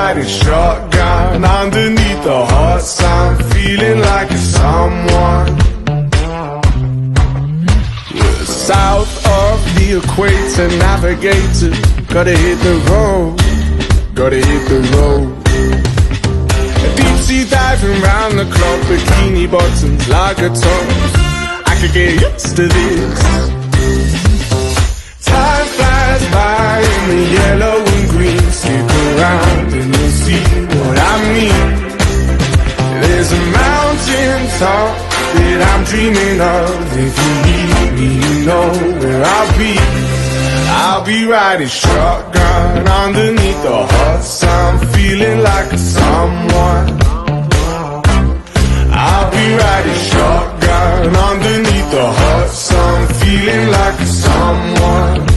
riding shotgun underneath the hot sun, feeling like a someone. We're south of the equator, navigator. Gotta hit the road, gotta hit the road. Deep sea diving round the clock, bikini bottoms, lager tops. I could get used to this. Time flies by in the yellow and green. Stick around and you'll see what I mean. There's a mountain top that I'm dreaming of. If you need me, you know where I'll be. I'll be riding shotgun underneath the hot sun, feeling like a someone. I'll be riding shotgun underneath the hot sun, feeling like a someone.